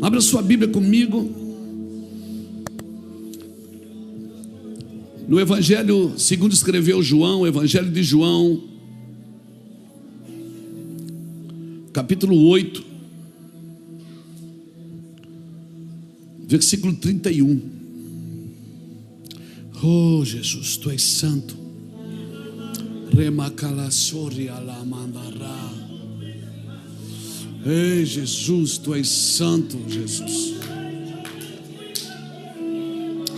Abra sua Bíblia comigo. No Evangelho segundo escreveu João, Evangelho de João, capítulo 8, versículo 31. Oh Jesus, Tu és santo. Remacalassori alamandará. Ei Jesus, Tu és santo, Jesus.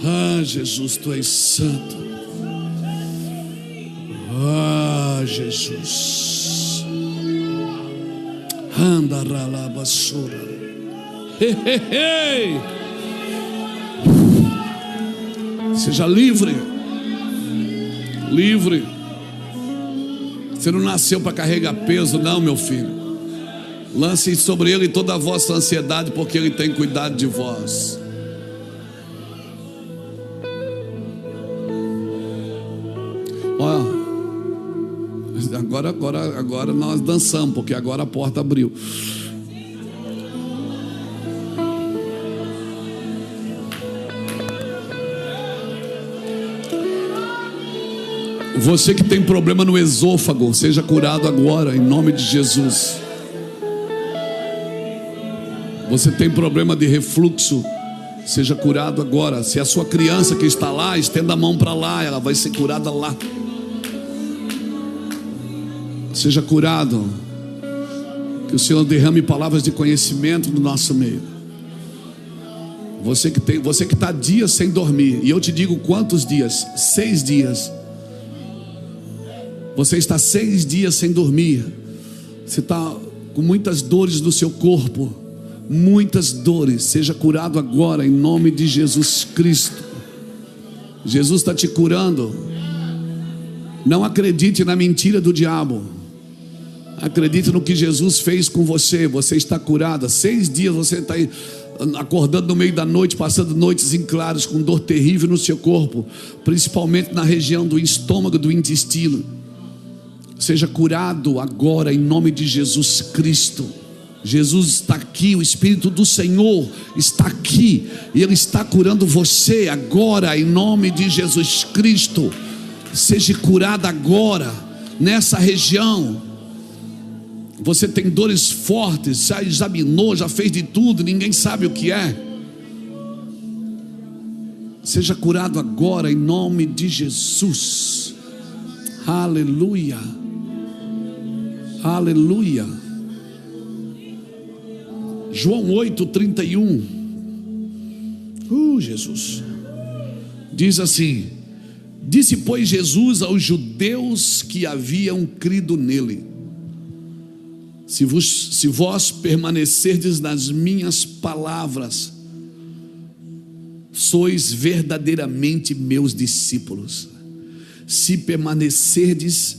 Ah, Jesus, Tu és santo. Ah, Jesus. Andaralabassura. Hey, hey, hey. Seja livre. Livre. Você não nasceu para carregar peso, não, meu filho. Lance sobre Ele toda a vossa ansiedade, porque Ele tem cuidado de vós. Agora nós dançamos, porque agora a porta abriu. Você que tem problema no esôfago, seja curado agora, em nome de Jesus. Você tem problema de refluxo, seja curado agora. Se é a sua criança que está lá, estenda a mão para lá, ela vai ser curada lá. Seja curado. Que o Senhor derrame palavras de conhecimento no nosso meio. Você que está dias sem dormir, e eu te digo quantos dias? 6 dias. Você está 6 dias sem dormir. Você está com muitas dores no seu corpo. Muitas dores. Seja curado agora em nome de Jesus Cristo. Jesus está te curando. Não acredite na mentira do diabo. Acredite no que Jesus fez com você. Você está curada. 6 dias você está aí acordando no meio da noite, passando noites em claros, com dor terrível no seu corpo, principalmente na região do estômago, do intestino. Seja curado agora em nome de Jesus Cristo. Jesus está aqui, o Espírito do Senhor está aqui, e Ele está curando você agora em nome de Jesus Cristo. Seja curado agora nessa região. Você tem dores fortes, já examinou, já fez de tudo, ninguém sabe o que é. Seja curado agora em nome de Jesus. Aleluia. Aleluia. João 8:31. Jesus. Diz assim: disse, pois, Jesus aos judeus que haviam crido nele: se vós permanecerdes nas minhas palavras, sois verdadeiramente meus discípulos. Se permanecerdes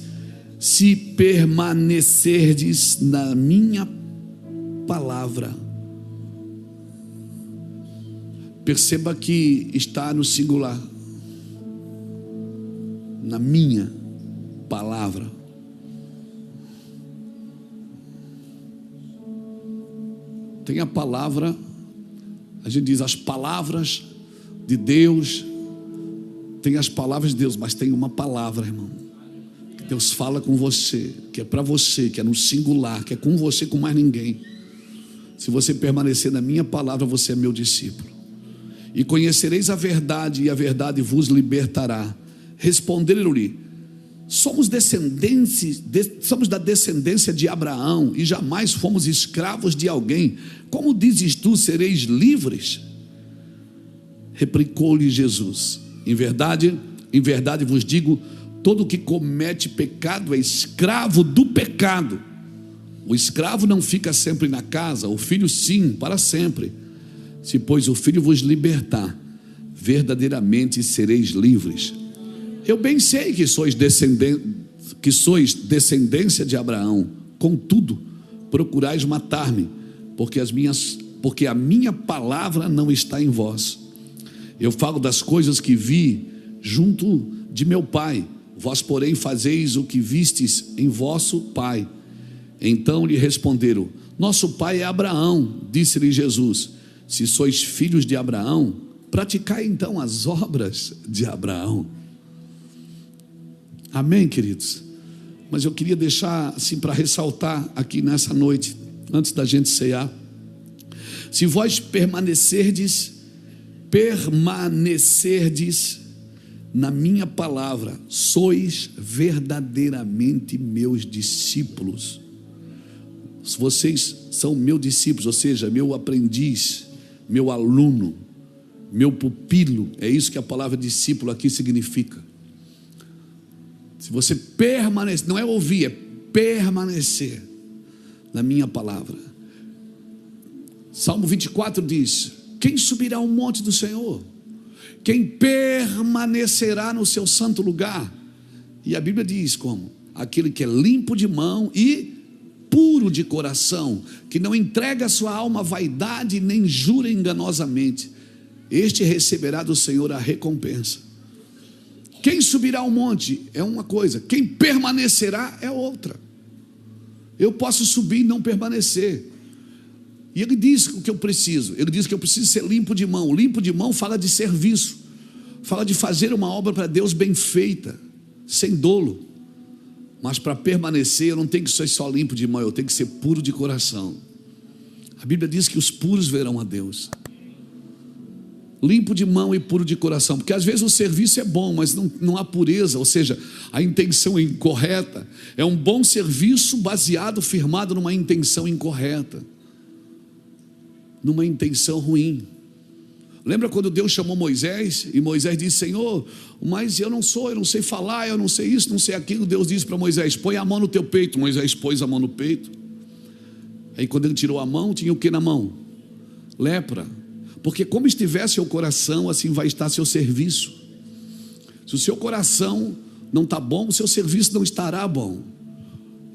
na minha palavra. Perceba que está no singular. Na minha palavra. Tem a palavra, a gente diz as palavras de Deus. Tem as palavras de Deus, mas tem uma palavra, irmão, que Deus fala com você, que é para você, que é no singular, que é com você, com mais ninguém. Se você permanecer na minha palavra, você é meu discípulo. E conhecereis a verdade, e a verdade vos libertará. Responderam-lhe: somos da descendência de Abraão, e jamais fomos escravos de alguém. Como dizes tu, sereis livres? Replicou-lhe Jesus: em verdade vos digo, todo que comete pecado é escravo do pecado. O escravo não fica sempre na casa, o filho sim, para sempre. Se pois o filho vos libertar, verdadeiramente sereis livres. Eu bem sei que sois descendência de Abraão, contudo procurais matar-me, porque a minha palavra não está em vós. Eu falo das coisas que vi junto de meu pai, vós porém fazeis o que vistes em vosso pai. Então lhe responderam: nosso pai é Abraão. Disse-lhe Jesus: Se sois filhos de Abraão, praticai então as obras de Abraão. Amém, queridos? Mas eu queria deixar assim para ressaltar aqui nessa noite, antes da gente cear. Se vós permanecerdes na minha palavra, sois verdadeiramente meus discípulos. Se vocês são meus discípulos, ou seja, meu aprendiz, meu aluno, meu pupilo, é isso que a palavra discípulo aqui significa. Se você permanecer, não é ouvir, é permanecer na minha palavra. Salmo 24 diz: quem subirá ao monte do Senhor? Quem permanecerá no seu santo lugar? E a Bíblia diz como? Aquele que é limpo de mão e puro de coração, que não entrega a sua alma à vaidade, nem jura enganosamente, este receberá do Senhor a recompensa. Quem subirá ao monte é uma coisa, quem permanecerá é outra. Eu posso subir e não permanecer. E ele diz o que eu preciso. Ele diz que eu preciso ser limpo de mão. Limpo de mão fala de serviço, fala de fazer uma obra para Deus bem feita, sem dolo. Mas para permanecer eu não tenho que ser só limpo de mão, eu tenho que ser puro de coração. A Bíblia diz que os puros verão a Deus. Limpo de mão e puro de coração, porque às vezes o serviço é bom, mas não há pureza, ou seja, a intenção é incorreta. É um bom serviço baseado, firmado numa intenção incorreta, numa intenção ruim. Lembra quando Deus chamou Moisés, e Moisés disse: Senhor, mas eu não sei falar, eu não sei isso, não sei aquilo. Deus disse para Moisés: põe a mão no teu peito. Moisés pôs a mão no peito. Aí quando ele tirou a mão, tinha o que na mão? Lepra. Porque como estiver seu coração, assim vai estar seu serviço. Se o seu coração não está bom, o seu serviço não estará bom.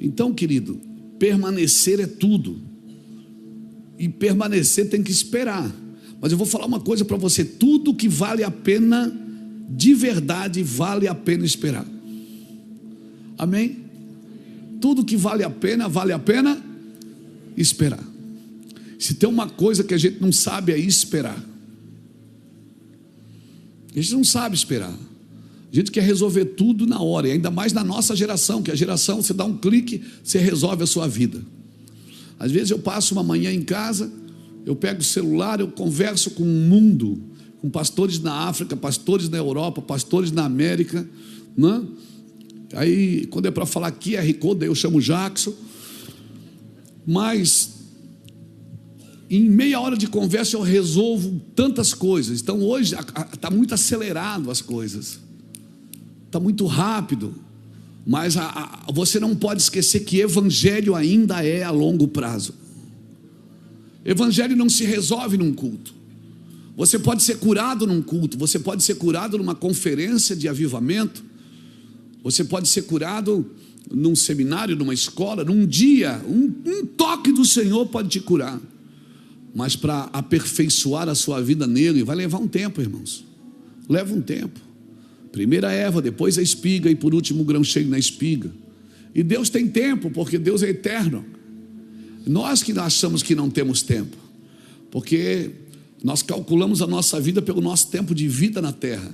Então, querido, permanecer é tudo. E permanecer tem que esperar. Mas eu vou falar uma coisa para você: tudo que vale a pena, de verdade, vale a pena esperar. Amém? Tudo que vale a pena esperar. Se tem uma coisa que a gente não sabe é esperar. A gente não sabe esperar. A gente quer resolver tudo na hora, e ainda mais na nossa geração, que a geração, você dá um clique, você resolve a sua vida. Às vezes eu passo uma manhã em casa, eu pego o celular, eu converso com o mundo, com pastores na África, pastores na Europa, pastores na América, né? Aí quando é para falar QR Code, eu chamo Jackson. Mas em meia hora de conversa eu resolvo tantas coisas. Então hoje está muito acelerado as coisas, está muito rápido. Mas você não pode esquecer que evangelho ainda é a longo prazo. Evangelho não se resolve num culto. Você pode ser curado num culto, você pode ser curado numa conferência de avivamento, você pode ser curado num seminário, numa escola, num dia, um toque do Senhor pode te curar. Mas para aperfeiçoar a sua vida nele, vai levar um tempo, irmãos. Leva um tempo. Primeiro a erva, depois a espiga, e por último o grão cheio na espiga. E Deus tem tempo, porque Deus é eterno. Nós que achamos que não temos tempo, porque nós calculamos a nossa vida pelo nosso tempo de vida na terra.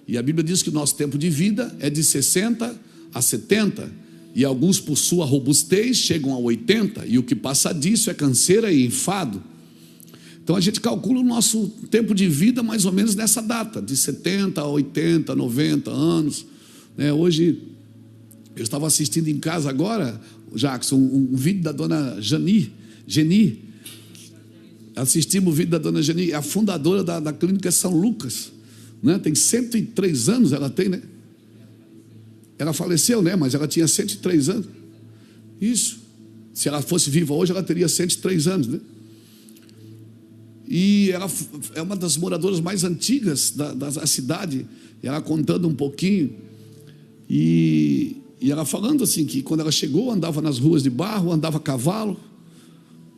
E a Bíblia diz que o nosso tempo de vida é de 60 a 70. E alguns, por sua robustez, chegam a 80. E o que passa disso é canseira e enfado. Então a gente calcula o nosso tempo de vida mais ou menos nessa data, de 70 a 80, 90 anos. Hoje, eu estava assistindo em casa agora, Jackson, um vídeo da dona Geni. Assistimos o vídeo da dona Geni, a fundadora da clínica São Lucas, né? Tem 103 anos, ela tem, né? Ela faleceu, né? Mas ela tinha 103 anos. Isso. Se ela fosse viva hoje, ela teria 103 anos, né? E ela é uma das moradoras mais antigas da cidade. Ela contando um pouquinho, e ela falando assim, que quando ela chegou, andava nas ruas de barro, andava a cavalo.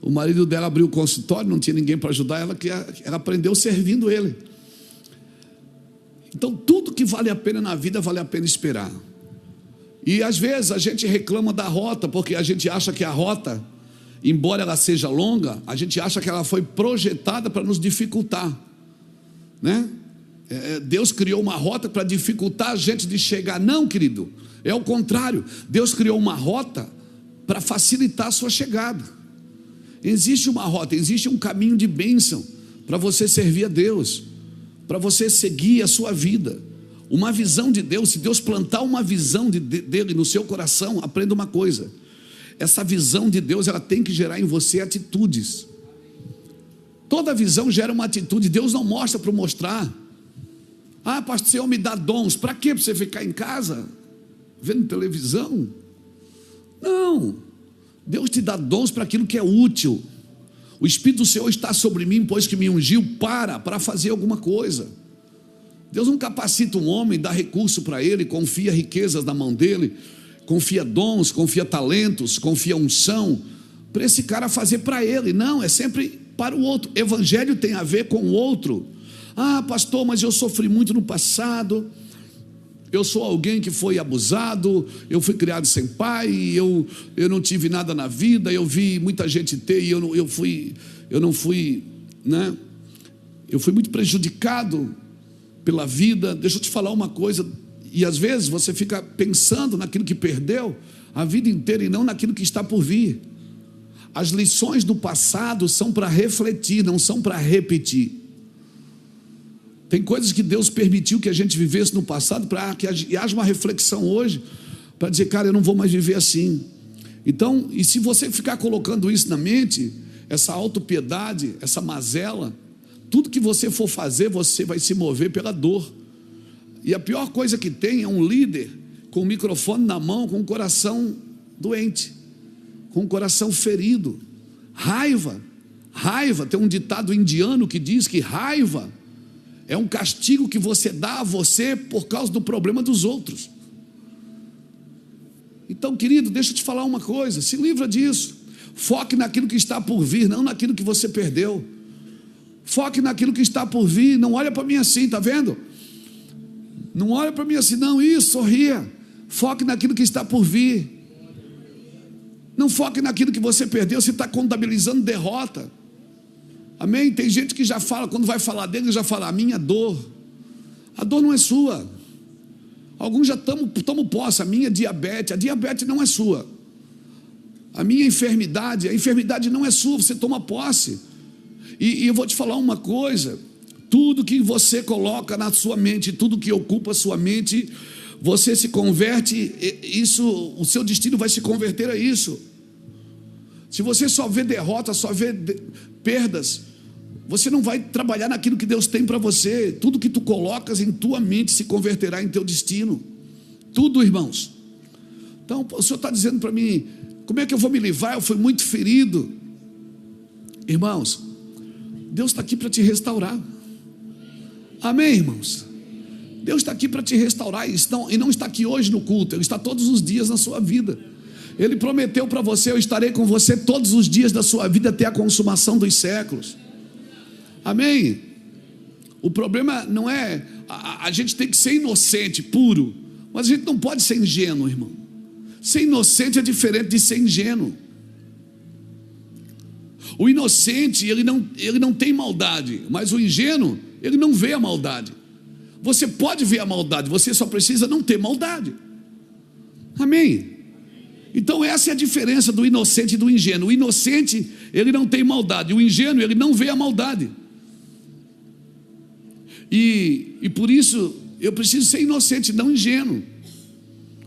O marido dela abriu o consultório, não tinha ninguém para ajudar ela, que ela aprendeu servindo ele. Então tudo que vale a pena na vida vale a pena esperar. E às vezes a gente reclama da rota, porque a gente acha que a rota embora ela seja longa, a gente acha que ela foi projetada para nos dificultar, né? Deus criou uma rota para dificultar a gente de chegar. Não, querido, é o contrário. Deus criou uma rota para facilitar a sua chegada. Existe uma rota, existe um caminho de bênção para você servir a Deus, para você seguir a sua vida. Uma visão de Deus, se Deus plantar uma visão dele no seu coração, aprenda uma coisa: essa visão de Deus, ela tem que gerar em você atitudes. Toda visão gera uma atitude. Deus não mostra para mostrar. Ah, pastor, o Senhor me dá dons. Para quê? Para você ficar em casa vendo televisão? Não. Deus te dá dons para aquilo que é útil. O Espírito do Senhor está sobre mim, pois que me ungiu para fazer alguma coisa. Deus não capacita um homem, dá recurso para ele, confia riquezas na mão dele, confia dons, confia talentos, confia unção, para esse cara fazer para ele. Não, é sempre para o outro. Evangelho tem a ver com o outro. Ah, pastor, mas eu sofri muito no passado, eu sou alguém que foi abusado, eu fui criado sem pai, eu não tive nada na vida, eu vi muita gente ter e eu fui muito prejudicado pela vida. Deixa eu te falar uma coisa, e às vezes você fica pensando naquilo que perdeu a vida inteira e não naquilo que está por vir. As lições do passado são para refletir, não são para repetir. Tem coisas que Deus permitiu que a gente vivesse no passado para que haja uma reflexão hoje, para dizer, cara, eu não vou mais viver assim. Então, e se você ficar colocando isso na mente, essa autopiedade, essa mazela, tudo que você for fazer, você vai se mover pela dor. E a pior coisa que tem é um líder com o microfone na mão, com o coração doente, com o coração ferido. Raiva, tem um ditado indiano que diz que raiva é um castigo que você dá a você por causa do problema dos outros. Então, querido, deixa eu te falar uma coisa, se livra disso. Foque naquilo que está por vir, não naquilo que você perdeu. Foque naquilo que está por vir. Não olha para mim assim, está vendo? Não olha para mim assim, não, isso, sorria. Foque naquilo que está por vir. Não foque naquilo que você perdeu. Você está contabilizando derrota. Amém? Tem gente que já fala, quando vai falar dele, já fala, a minha dor. A dor não é sua. Alguns já tomam posse, a minha diabetes. A diabetes não é sua. A minha enfermidade, a enfermidade não é sua, você toma posse. E eu vou te falar uma coisa: tudo que você coloca na sua mente, tudo que ocupa a sua mente, você se converte, o seu destino vai se converter a isso. Se você só vê derrota, só vê perdas, você não vai trabalhar naquilo que Deus tem para você. Tudo que tu colocas em tua mente se converterá em teu destino. Tudo, irmãos. Então, o Senhor está dizendo para mim, como é que eu vou me livrar? Eu fui muito ferido. Irmãos, Deus está aqui para te restaurar. Amém, irmãos? Deus está aqui para te restaurar, e não está aqui hoje no culto, Ele está todos os dias na sua vida. Ele prometeu para você, eu estarei com você todos os dias da sua vida até a consumação dos séculos. Amém? O problema não é, a gente tem que ser inocente, puro, mas a gente não pode ser ingênuo, irmão. Ser inocente é diferente de ser ingênuo. O inocente, ele não tem maldade, mas o ingênuo, ele não vê a maldade. Você pode ver a maldade, você só precisa não ter maldade. Amém? Então essa é a diferença do inocente e do ingênuo. O inocente, ele não tem maldade, o ingênuo, ele não vê a maldade. E por isso eu preciso ser inocente, não ingênuo.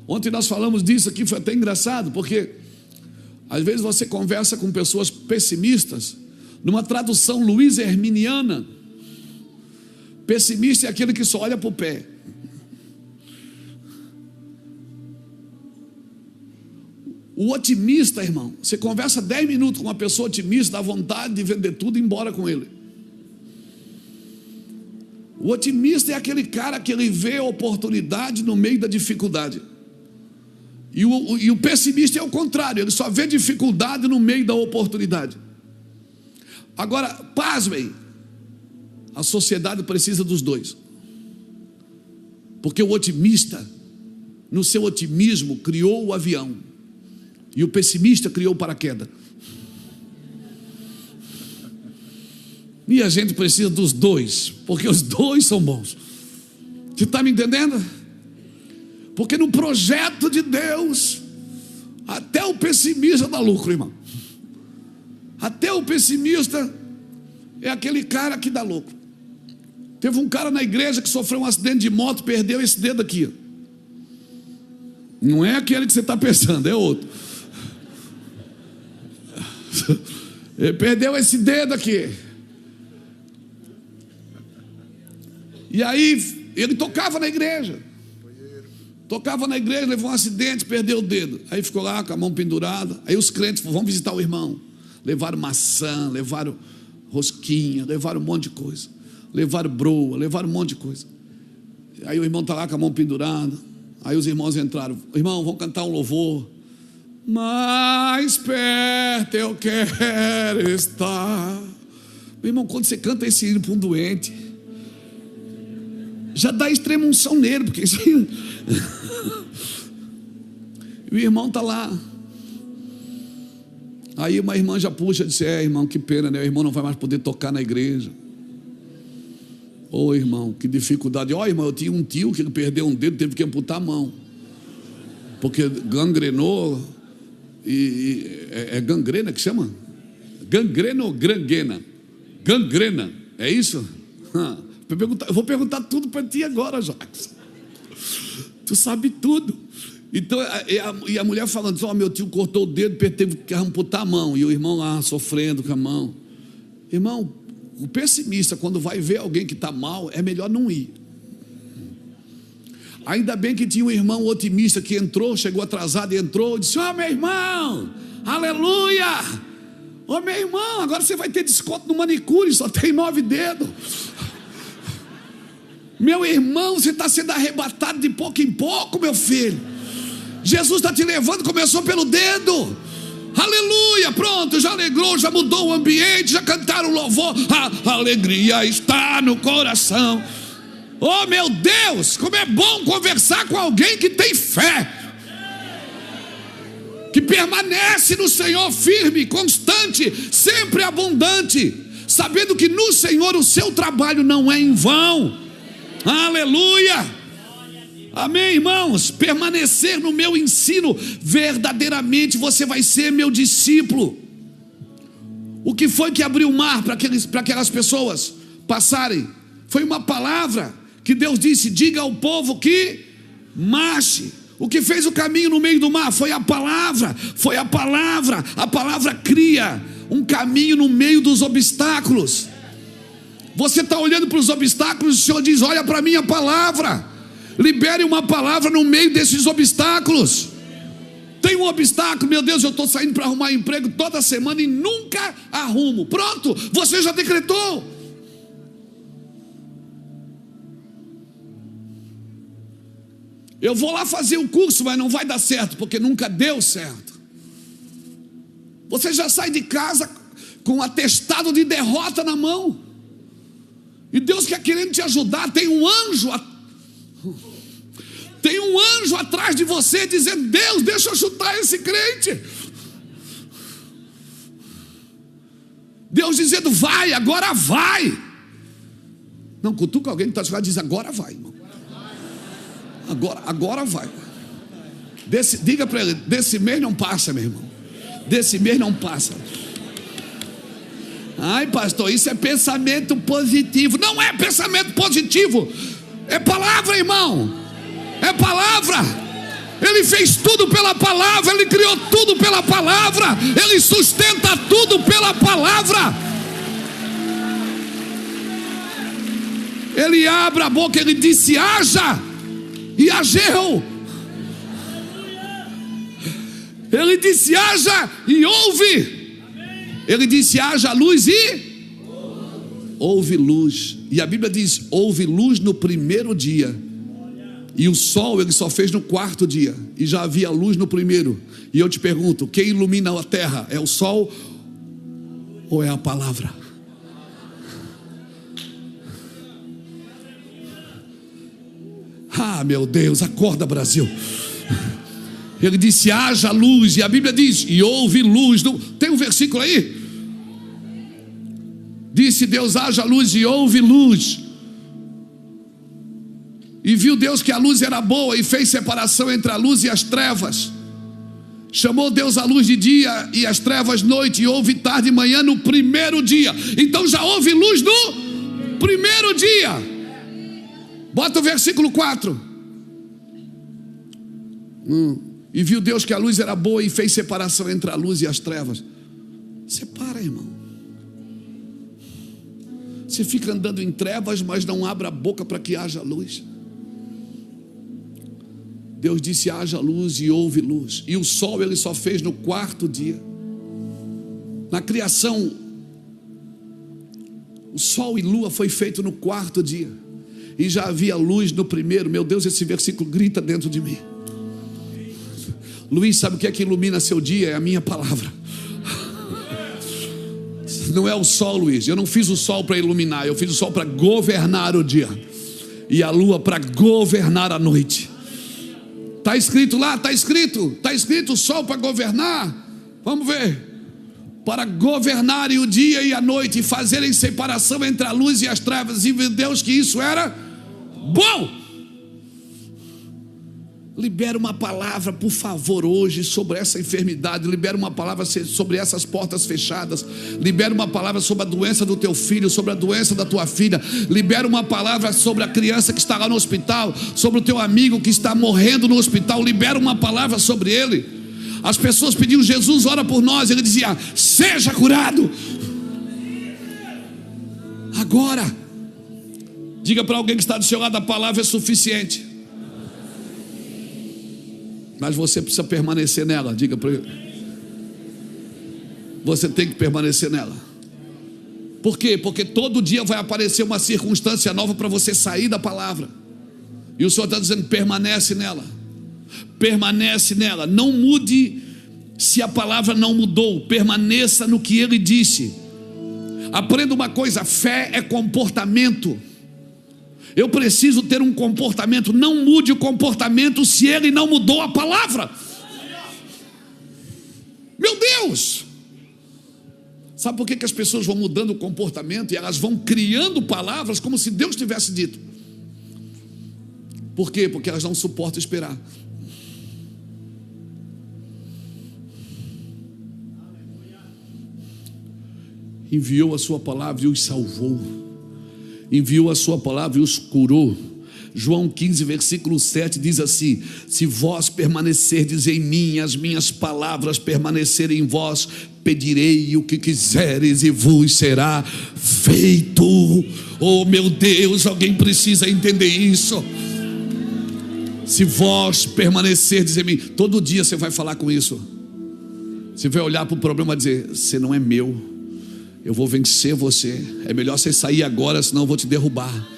Ontem nós falamos disso aqui, foi até engraçado, porque às vezes você conversa com pessoas pessimistas. Numa tradução Luiz Herminiana, pessimista é aquele que só olha para o pé. O otimista, irmão, você conversa 10 minutos com uma pessoa otimista, dá vontade de vender tudo e ir embora com ele. O otimista é aquele cara que ele vê a oportunidade no meio da dificuldade. E o pessimista é o contrário, ele só vê dificuldade no meio da oportunidade. Agora, pasmem, a sociedade precisa dos dois. Porque o otimista, no seu otimismo, criou o avião, e o pessimista criou o paraquedas. E a gente precisa dos dois, porque os dois são bons. Você está me entendendo? Porque no projeto de Deus, até o pessimista dá lucro, irmão. Até o pessimista é aquele cara que dá lucro. Teve um cara na igreja que sofreu um acidente de moto, perdeu esse dedo aqui. Não é aquele que você está pensando, é outro. Ele perdeu esse dedo aqui. E aí ele tocava na igreja. Levou um acidente, perdeu o dedo. Aí ficou lá com a mão pendurada. Aí os crentes vão visitar o irmão. Levaram maçã, levaram rosquinha, levaram um monte de coisa. Levaram broa, levaram um monte de coisa. Aí o irmão está lá com a mão pendurada. Aí os irmãos entraram. Irmão, vamos cantar um louvor. Mais perto eu quero estar. Meu irmão, quando você canta esse hino para um doente, já dá extrema unção nele, porque assim, e o irmão está lá. Aí uma irmã já puxa e disse: irmão, que pena, né? O irmão não vai mais poder tocar na igreja. Irmão, que dificuldade. Irmão, eu tinha um tio que perdeu um dedo, teve que amputar a mão, porque gangrenou. É gangrena que chama? Gangrena ou granguena? Gangrena, é isso? Eu vou perguntar tudo para ti agora, Jacques. Tu sabe tudo. Então, e a mulher falando: meu tio cortou o dedo, teve que amputar a mão. E o irmão lá sofrendo com a mão. Irmão, o pessimista, quando vai ver alguém que está mal, é melhor não ir. Ainda bem que tinha um irmão otimista que entrou, chegou atrasado e entrou e disse: meu irmão, aleluia! Meu irmão, agora você vai ter desconto no manicure, só tem 9 dedos. Meu irmão, você está sendo arrebatado de pouco em pouco, meu filho. Jesus está te levando, começou pelo dedo. Aleluia, pronto, já alegrou, já mudou o ambiente, já cantaram louvor. A alegria está no coração. Meu Deus, como é bom conversar com alguém que tem fé, que permanece no Senhor firme, constante, sempre abundante, sabendo que no Senhor o seu trabalho não é em vão. Aleluia. Amém, irmãos? Permanecer no meu ensino, verdadeiramente você vai ser meu discípulo. O que foi que abriu o mar para aquelas pessoas passarem? Foi uma palavra que Deus disse: diga ao povo que marche. O que fez o caminho no meio do mar foi a palavra. A palavra cria um caminho no meio dos obstáculos. Você está olhando para os obstáculos, o Senhor diz: olha para a minha palavra. Libere uma palavra no meio desses obstáculos. Tem um obstáculo: meu Deus, eu estou saindo para arrumar emprego toda semana e nunca arrumo. Pronto, você já decretou. Eu vou lá fazer o curso, mas não vai dar certo, porque nunca deu certo. Você já sai de casa com um atestado de derrota na mão. E Deus quer querendo te ajudar. Tem um anjo atrás de você dizendo: Deus, deixa eu chutar esse crente. Deus dizendo: vai, agora vai. Não, cutuca alguém que está chegando e diz: agora vai, irmão. Agora vai. Diga para ele: desse mês não passa, meu irmão. Desse mês não passa. Ai, pastor, isso é pensamento positivo. Não é pensamento positivo, é palavra, irmão. É palavra. Ele fez tudo pela palavra, ele criou tudo pela palavra, ele sustenta tudo pela palavra. Ele abre a boca, ele disse: haja, e ageu. Ele disse: haja, e ouve. Ele disse: haja luz, e houve luz. E a Bíblia diz: houve luz no primeiro dia. E o sol ele só fez no 4º dia, e já havia luz no primeiro. E eu te pergunto: quem ilumina a terra? É o sol ou é a palavra? Meu Deus, acorda, Brasil. Ele disse: haja luz, e a Bíblia diz: e houve luz. Tem um versículo aí? Disse disse Deus: haja luz, e houve luz. E viu Deus que a luz era boa, e fez separação entre a luz e as trevas. Chamou Deus a luz de dia e as trevas noite, e houve tarde e manhã no primeiro dia. Então já houve luz no primeiro dia. Bota o versículo 4. E viu Deus que a luz era boa, e fez separação entre a luz e as trevas. Separa, irmão. Você fica andando em trevas, mas não abre a boca para que haja luz. Deus disse: haja luz, e houve luz. E o sol ele só fez no quarto dia. Na criação, o sol e lua foi feito no quarto dia, e já havia luz no primeiro. Meu Deus, esse versículo grita dentro de mim. Luiz, sabe o que é que ilumina seu dia? É a minha palavra. Não é o sol, Luiz. Eu não fiz o sol para iluminar, eu fiz o sol para governar o dia, e a lua para governar a noite. Está escrito lá, está escrito o sol para governar. Vamos ver. Para governarem o dia e a noite, e fazerem separação entre a luz e as trevas. E viu Deus que isso era bom. Libera uma palavra, por favor, hoje sobre essa enfermidade. Libera uma palavra sobre essas portas fechadas. Libera uma palavra sobre a doença do teu filho, sobre a doença da tua filha. Libera uma palavra sobre a criança que está lá no hospital, sobre o teu amigo que está morrendo no hospital. Libera uma palavra sobre ele. As pessoas pediam: Jesus, ora por nós. Ele dizia: seja curado agora. Diga para alguém que está do seu lado: a palavra é suficiente. Mas você precisa permanecer nela. Diga para ele: você tem que permanecer nela. Por quê? Porque todo dia vai aparecer uma circunstância nova para você sair da palavra. E o Senhor está dizendo: permanece nela. Permanece nela. Não mude se a palavra não mudou. Permaneça no que Ele disse. Aprenda uma coisa: fé é comportamento. Eu preciso ter um comportamento. Não mude o comportamento se ele não mudou a palavra. Meu Deus! Sabe por que as pessoas vão mudando o comportamento e elas vão criando palavras como se Deus tivesse dito? Por quê? Porque elas não suportam esperar. Enviou a sua palavra e os salvou. Enviou a sua palavra e os curou. João 15, versículo 7 diz assim: se vós permanecerdes em mim e as minhas palavras permanecerem em vós, pedirei o que quiseres e vos será feito. Oh meu Deus, alguém precisa entender isso. Se vós permanecerdes em mim, todo dia você vai falar com isso. Você vai olhar para o problema e dizer: você não é meu, eu vou vencer você. É melhor você sair agora, senão eu vou te derrubar.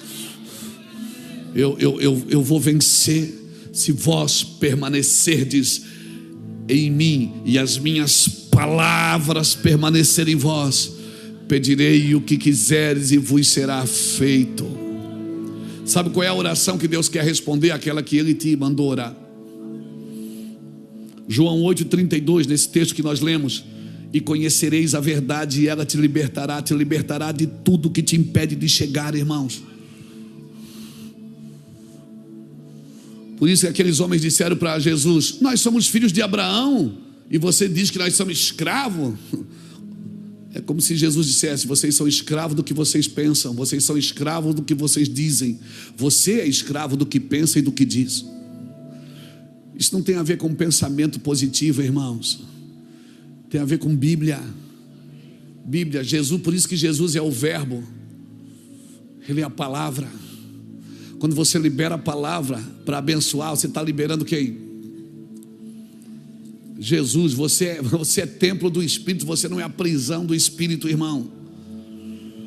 Eu vou vencer. Se vós permanecerdes em mim e as minhas palavras permanecerem em vós, pedirei o que quiseres e vos será feito. Sabe qual é a oração que Deus quer responder? Aquela que Ele te mandou orar. João 8,32, nesse texto que nós lemos: e conhecereis a verdade, e ela te libertará de tudo que te impede de chegar, irmãos. Por isso que aqueles homens disseram para Jesus: nós somos filhos de Abraão, e você diz que nós somos escravos. É como se Jesus dissesse: vocês são escravos do que vocês pensam, vocês são escravos do que vocês dizem. Você é escravo do que pensa e do que diz. Isso não tem a ver com pensamento positivo, irmãos. Tem a ver com Bíblia. Jesus, por isso que Jesus é o verbo. Ele é a palavra. Quando você libera a palavra para abençoar, você está liberando quem? Jesus. Você é templo do Espírito. Você não é a prisão do Espírito, irmão.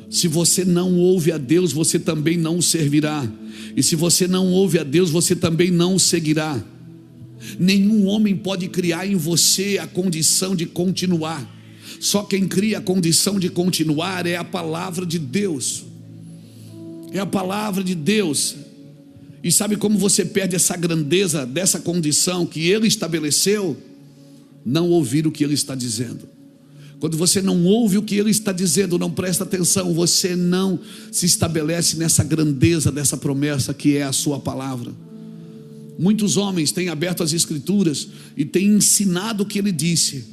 Se você não ouve a Deus, você também não o servirá. E se você não ouve a Deus, você também não o seguirá. Nenhum homem pode criar em você a condição de continuar. Só quem cria a condição de continuar é a palavra de Deus. É a palavra de Deus. E sabe como você perde essa grandeza dessa condição que Ele estabeleceu? Não ouvir o que Ele está dizendo. Quando você não ouve o que Ele está dizendo, não presta atenção, você não se estabelece nessa grandeza dessa promessa que é a sua palavra. Muitos homens têm aberto as Escrituras e têm ensinado o que Ele disse,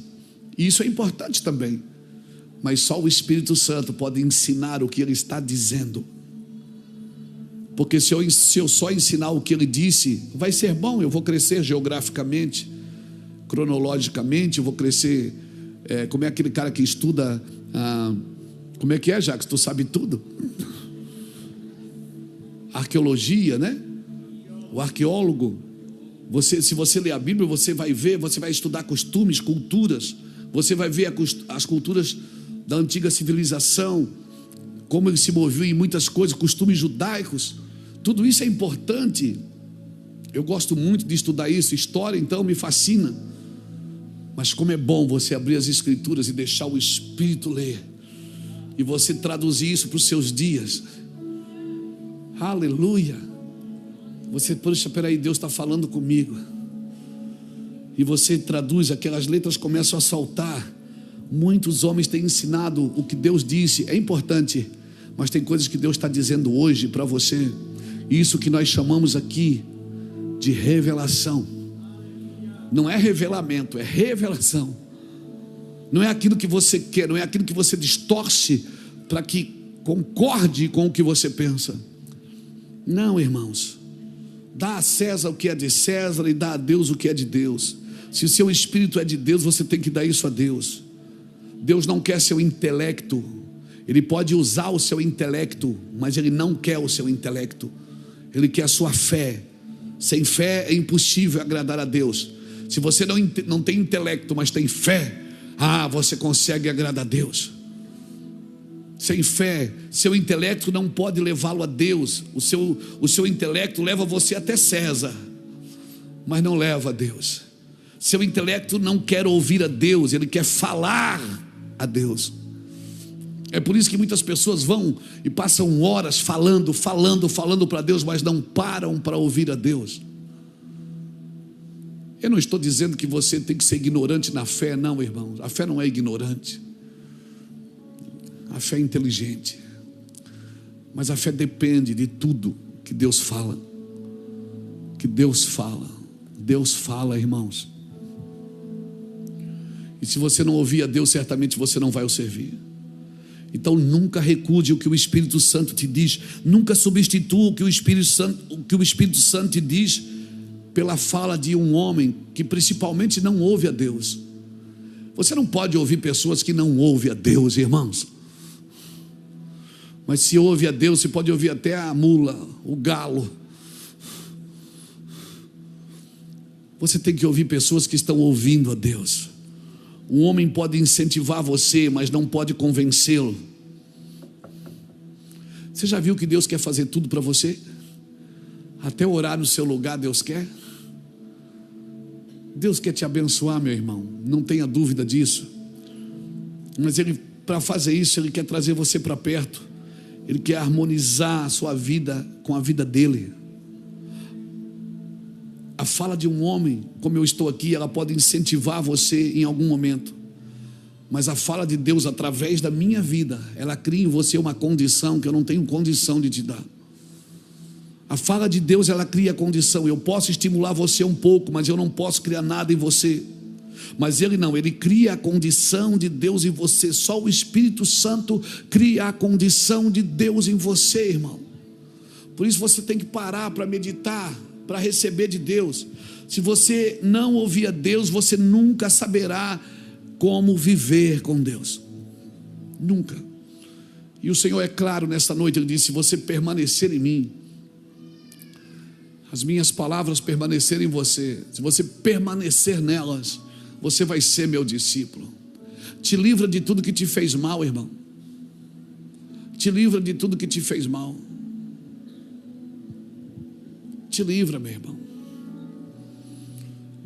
e isso é importante também, mas só o Espírito Santo pode ensinar o que Ele está dizendo. Porque se eu só ensinar o que Ele disse, vai ser bom, eu vou crescer geograficamente, cronologicamente, eu vou crescer, como é aquele cara que estuda, como é que é, Jacques? Tu sabe tudo? Arqueologia, né? O arqueólogo, se você ler a Bíblia, você vai ver, você vai estudar costumes, culturas, você vai ver as culturas da antiga civilização, como ele se moveu em muitas coisas, costumes judaicos, tudo isso é importante. Eu gosto muito de estudar isso, história então me fascina, mas como é bom você abrir as Escrituras e deixar o Espírito ler, e você traduzir isso para os seus dias. Aleluia. Você, poxa, peraí, Deus está falando comigo, e você traduz, aquelas letras começam a saltar. Muitos homens têm ensinado o que Deus disse, é importante, mas tem coisas que Deus está dizendo hoje para você, isso que nós chamamos aqui de revelação. Não é revelamento, é revelação. Não é aquilo que você quer, não é aquilo que você distorce para que concorde com o que você pensa. Não, irmãos, dá a César o que é de César e dá a Deus o que é de Deus. Se o seu espírito é de Deus, você tem que dar isso a Deus. Deus não quer seu intelecto. Ele pode usar o seu intelecto, mas Ele não quer o seu intelecto. Ele quer a sua fé. Sem fé é impossível agradar a Deus. Se você não tem intelecto, mas tem fé, você consegue agradar a Deus. Sem fé, seu intelecto não pode levá-lo a Deus. O seu intelecto leva você até César, mas não leva a Deus. Seu intelecto não quer ouvir a Deus, ele quer falar a Deus. É por isso que muitas pessoas vão e passam horas falando para Deus, mas não param para ouvir a Deus. Eu não estou dizendo que você tem que ser ignorante na fé, não, irmãos. A fé não é ignorante. A fé é inteligente, mas a fé depende de tudo que Deus fala. Que Deus fala, irmãos. E se você não ouvir a Deus, certamente você não vai o servir. Então nunca recude o que o Espírito Santo te diz. Nunca substitua o que o Espírito Santo te diz pela fala de um homem que principalmente não ouve a Deus. Você não pode ouvir pessoas que não ouvem a Deus, irmãos. Mas se ouve a Deus, você pode ouvir até a mula, o galo. Você tem que ouvir pessoas que estão ouvindo a Deus. Um homem pode incentivar você, mas não pode convencê-lo. Você já viu que Deus quer fazer tudo para você? Até orar no seu lugar Deus quer. Deus quer te abençoar, meu irmão, não tenha dúvida disso. Mas Ele, para fazer isso, Ele quer trazer você para perto. Ele quer harmonizar a sua vida com a vida dEle. A fala de um homem, como eu estou aqui, ela pode incentivar você em algum momento. Mas a fala de Deus através da minha vida, ela cria em você uma condição que eu não tenho condição de te dar. A fala de Deus, ela cria a condição. Eu posso estimular você um pouco, mas eu não posso criar nada em você. Mas Ele não, Ele cria a condição de Deus em você. Só o Espírito Santo cria a condição de Deus em você, irmão. Por isso você tem que parar para meditar, para receber de Deus. Se você não ouvir a Deus, você nunca saberá como viver com Deus. Nunca. E o Senhor é claro nesta noite, Ele disse: se você permanecer em mim, as minhas palavras permanecerem em você, se você permanecer nelas, você vai ser meu discípulo. Te livra de tudo que te fez mal, irmão. Te livra de tudo que te fez mal. Te livra, meu irmão.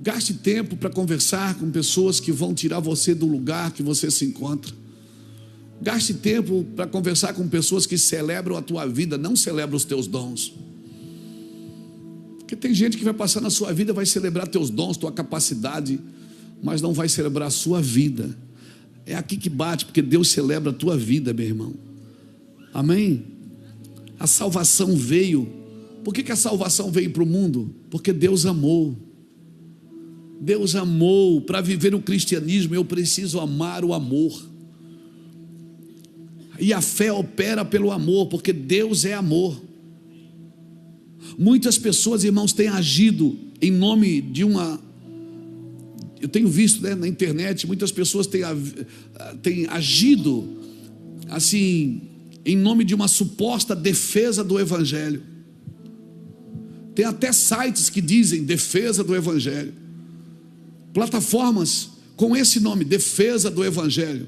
Gaste tempo para conversar com pessoas que vão tirar você do lugar que você se encontra. Gaste tempo para conversar com pessoas que celebram a tua vida, não celebram os teus dons. Porque tem gente que vai passar na sua vida, vai celebrar teus dons, tua capacidade, mas não vai celebrar a sua vida. É aqui que bate, porque Deus celebra a tua vida, meu irmão. Amém? A salvação veio. Por que a salvação veio para o mundo? Porque Deus amou. Deus amou. Para viver o cristianismo eu preciso amar o amor. E a fé opera pelo amor, porque Deus é amor. Muitas pessoas, irmãos, têm agido em nome de uma... Eu tenho visto, né, na internet, muitas pessoas têm agido assim, em nome de uma suposta defesa do Evangelho. Tem até sites que dizem defesa do Evangelho, plataformas com esse nome, defesa do Evangelho.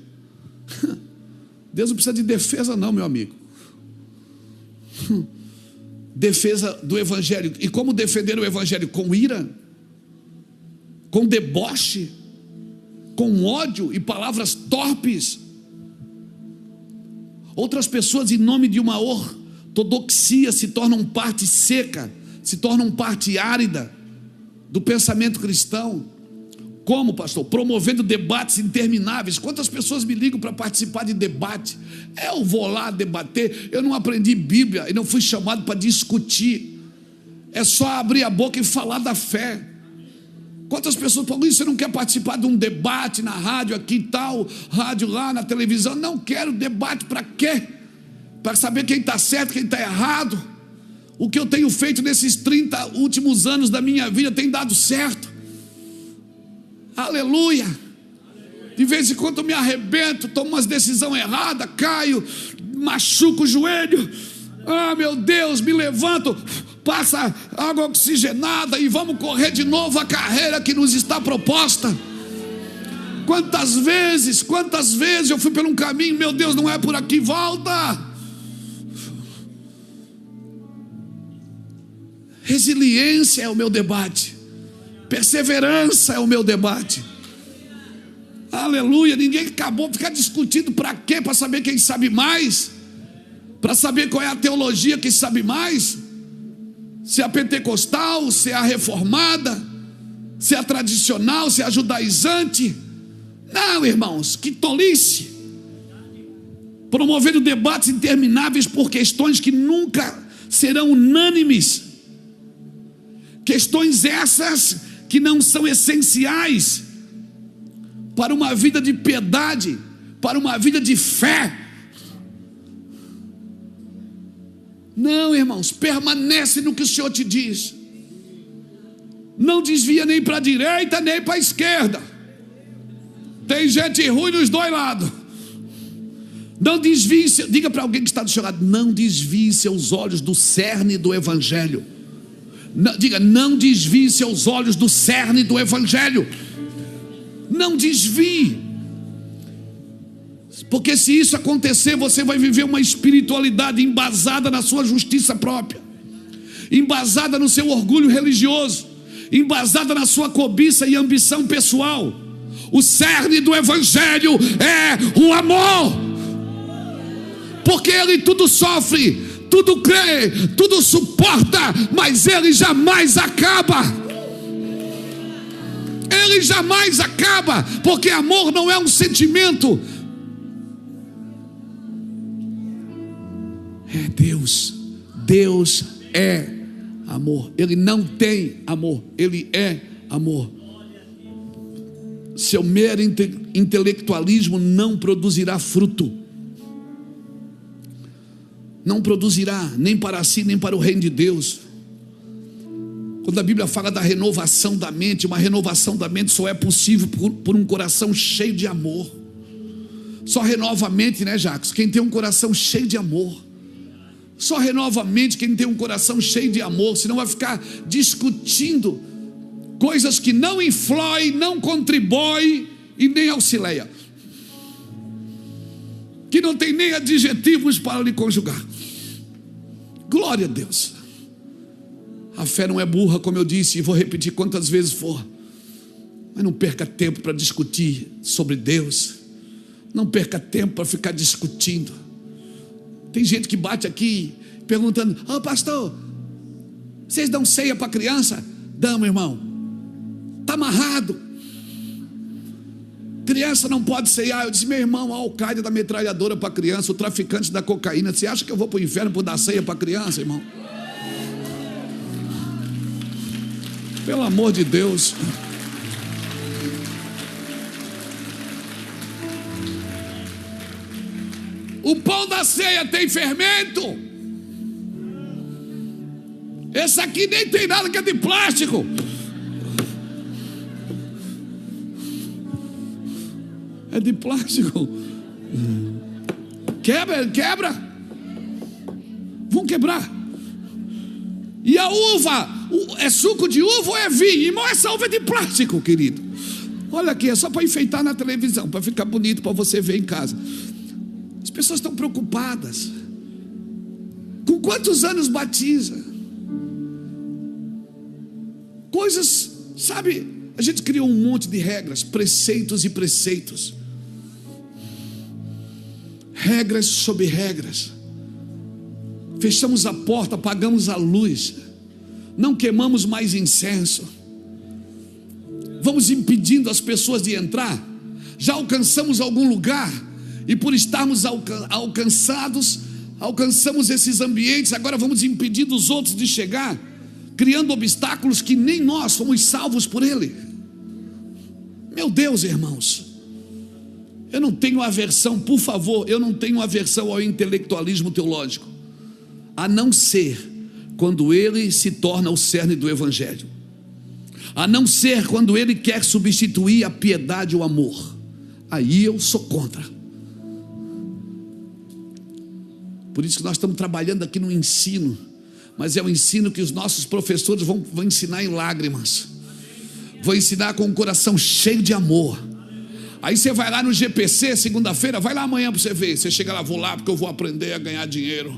Deus não precisa de defesa não, meu amigo. Defesa do Evangelho. E como defender o Evangelho? Com ira, com deboche, com ódio e palavras torpes. Outras pessoas, em nome de uma ortodoxia, se tornam parte seca, se tornam parte árida do pensamento cristão. Como, pastor? Promovendo debates intermináveis. Quantas pessoas me ligam para participar de debate? Eu vou lá debater. Eu não aprendi Bíblia e não fui chamado para discutir. É só abrir a boca e falar da fé. Quantas pessoas falam isso? Você não quer participar de um debate na rádio aqui e tal, rádio lá na televisão? Não quero debate. Para quê? Para saber quem está certo, quem está errado. O que eu tenho feito nesses 30 últimos anos da minha vida tem dado certo. Aleluia. De vez em quando eu me arrebento, tomo umas decisões erradas, caio, machuco o joelho. Ah, meu Deus, me levanto, passa água oxigenada e vamos correr de novo a carreira que nos está proposta. Quantas vezes eu fui por um caminho, meu Deus, não é por aqui, volta. Resiliência é o meu debate. Perseverança é o meu debate. Aleluia. Ninguém acabou de ficar discutindo para quê? Para saber quem sabe mais, para saber qual é a teologia que sabe mais, se é a pentecostal, se é a reformada, se é a tradicional, se é a judaizante. Não, irmãos, que tolice. Promovendo debates intermináveis por questões que nunca serão unânimes, questões essas que não são essenciais para uma vida de piedade, para uma vida de fé. Não, irmãos, permanece no que o Senhor te diz. Não desvia nem para a direita nem para a esquerda. Tem gente ruim nos dois lados. Não desvie, diga para alguém que está do seu lado, não desvie seus olhos do cerne do Evangelho. Diga, não desvie seus olhos do cerne do Evangelho. Não desvie. Porque se isso acontecer, você vai viver uma espiritualidade embasada na sua justiça própria, embasada no seu orgulho religioso, embasada na sua cobiça e ambição pessoal. O cerne do Evangelho é o amor, porque ele tudo sofre, tudo crê, tudo suporta, mas ele jamais acaba. Ele jamais acaba, porque amor não é um sentimento. É Deus. Deus é amor. Ele não tem amor, ele é amor. Seu mero intelectualismo não produzirá fruto. Não produzirá, nem para si, nem para o reino de Deus. Quando a Bíblia fala da renovação da mente, uma renovação da mente só é possível por um coração cheio de amor. Só renova a mente, né, Jacques? Quem tem um coração cheio de amor. Só renova a mente quem tem um coração cheio de amor. Senão vai ficar discutindo coisas que não influem, não contribuem e nem auxilia, que não tem nem adjetivos para lhe conjugar. Glória a Deus. A fé não é burra, como eu disse, e vou repetir quantas vezes for. Mas não perca tempo para discutir sobre Deus. Não perca tempo para ficar discutindo. Tem gente que bate aqui perguntando: "Ô pastor, vocês dão ceia para criança?" Damos, irmão. Está amarrado. criança não pode ceiar. Eu disse: meu irmão, a Al-Qaeda da metralhadora para criança, o traficante da cocaína. Você acha que eu vou para o inferno por dar ceia para criança, irmão? Pelo amor de Deus. O pão da ceia tem fermento. Esse aqui nem tem nada, que é de plástico. É de plástico. Quebra. Vão quebrar. E a uva, é suco de uva ou é vinho? Irmão, essa uva é de plástico, querido. Olha aqui, é só para enfeitar na televisão, para ficar bonito para você ver em casa. As pessoas estão preocupadas. Com quantos anos batiza? Coisas, sabe? A gente criou um monte de regras, preceitos e preceitos. Regras sobre regras. Fechamos a porta, apagamos a luz. Não queimamos mais incenso. Vamos impedindo as pessoas de entrar. Já alcançamos algum lugar, e por estarmos alcançamos esses ambientes. Agora vamos impedir os outros de chegar, criando obstáculos que nem nós fomos salvos por ele. Meu Deus, irmãos, eu não tenho aversão, por favor, eu não tenho aversão ao intelectualismo teológico, a não ser quando ele se torna o cerne do evangelho, a não ser quando ele quer substituir a piedade e o amor. Aí eu sou contra. Por isso que nós estamos trabalhando aqui no ensino, mas é um ensino que os nossos professores vão ensinar em lágrimas, vão ensinar com o coração cheio de amor. Aí você vai lá no GPC segunda-feira, vai lá amanhã para você ver. Você chega lá: vou lá porque eu vou aprender a ganhar dinheiro.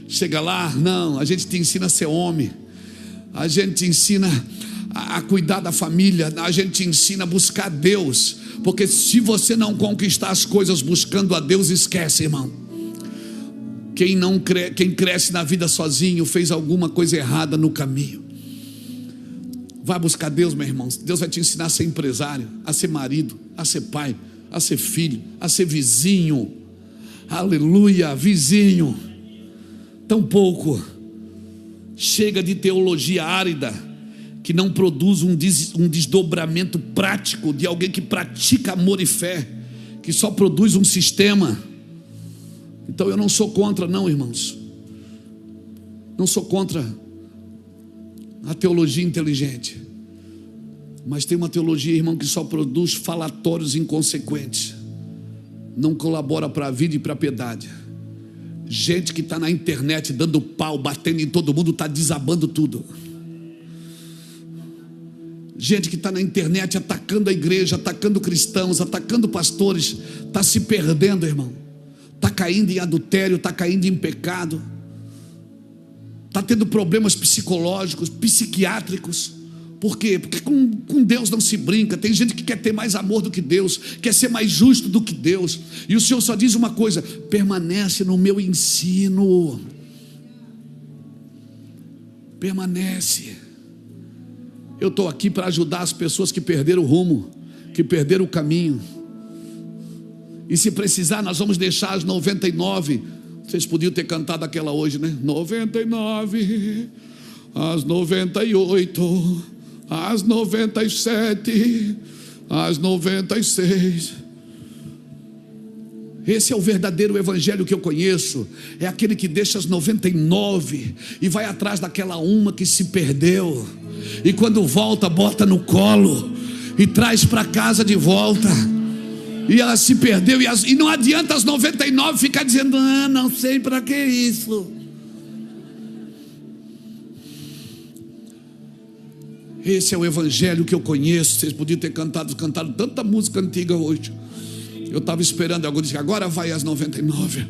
Chega lá: não, a gente te ensina a ser homem, a gente te ensina a cuidar da família, a gente te ensina a buscar Deus, porque se você não conquistar as coisas buscando a Deus, esquece, irmão. Quem cresce na vida sozinho fez alguma coisa errada no caminho. Vai buscar Deus, meu irmão. Deus vai te ensinar a ser empresário, a ser marido, a ser pai, a ser filho, a ser vizinho. Aleluia, vizinho. Tão pouco. Chega de teologia árida, que não produz um desdobramento prático de alguém que pratica amor e fé, que só produz um sistema. Então eu não sou contra, não, irmãos. Não sou contra a teologia inteligente, mas tem uma teologia, irmão, que só produz falatórios inconsequentes, não colabora para a vida e para a piedade. Gente que está na internet dando pau, batendo em todo mundo, está desabando tudo. Gente que está na internet atacando a igreja, atacando cristãos, atacando pastores, está se perdendo, irmão. Está caindo em adultério, está caindo em pecado, está tendo problemas psicológicos, psiquiátricos. Por quê? Porque com Deus não se brinca. Tem gente que quer ter mais amor do que Deus, quer ser mais justo do que Deus. E o Senhor só diz uma coisa: permanece no meu ensino. Permanece. Eu estou aqui para ajudar as pessoas que perderam o rumo, que perderam o caminho. E se precisar, nós vamos deixar as 99. Vocês podiam ter cantado aquela hoje, né? 99, as 98, as 97, as 96. Esse é o verdadeiro evangelho que eu conheço. É aquele que deixa as 99 e vai atrás daquela uma que se perdeu, e quando volta, bota no colo e traz para casa de volta. E ela se perdeu, e não adianta as 99 ficar dizendo: ah, não sei para que isso. Esse é o evangelho que eu conheço. Vocês podiam ter cantado tanta música antiga hoje. Eu estava esperando, alguém disse: agora vai as 99.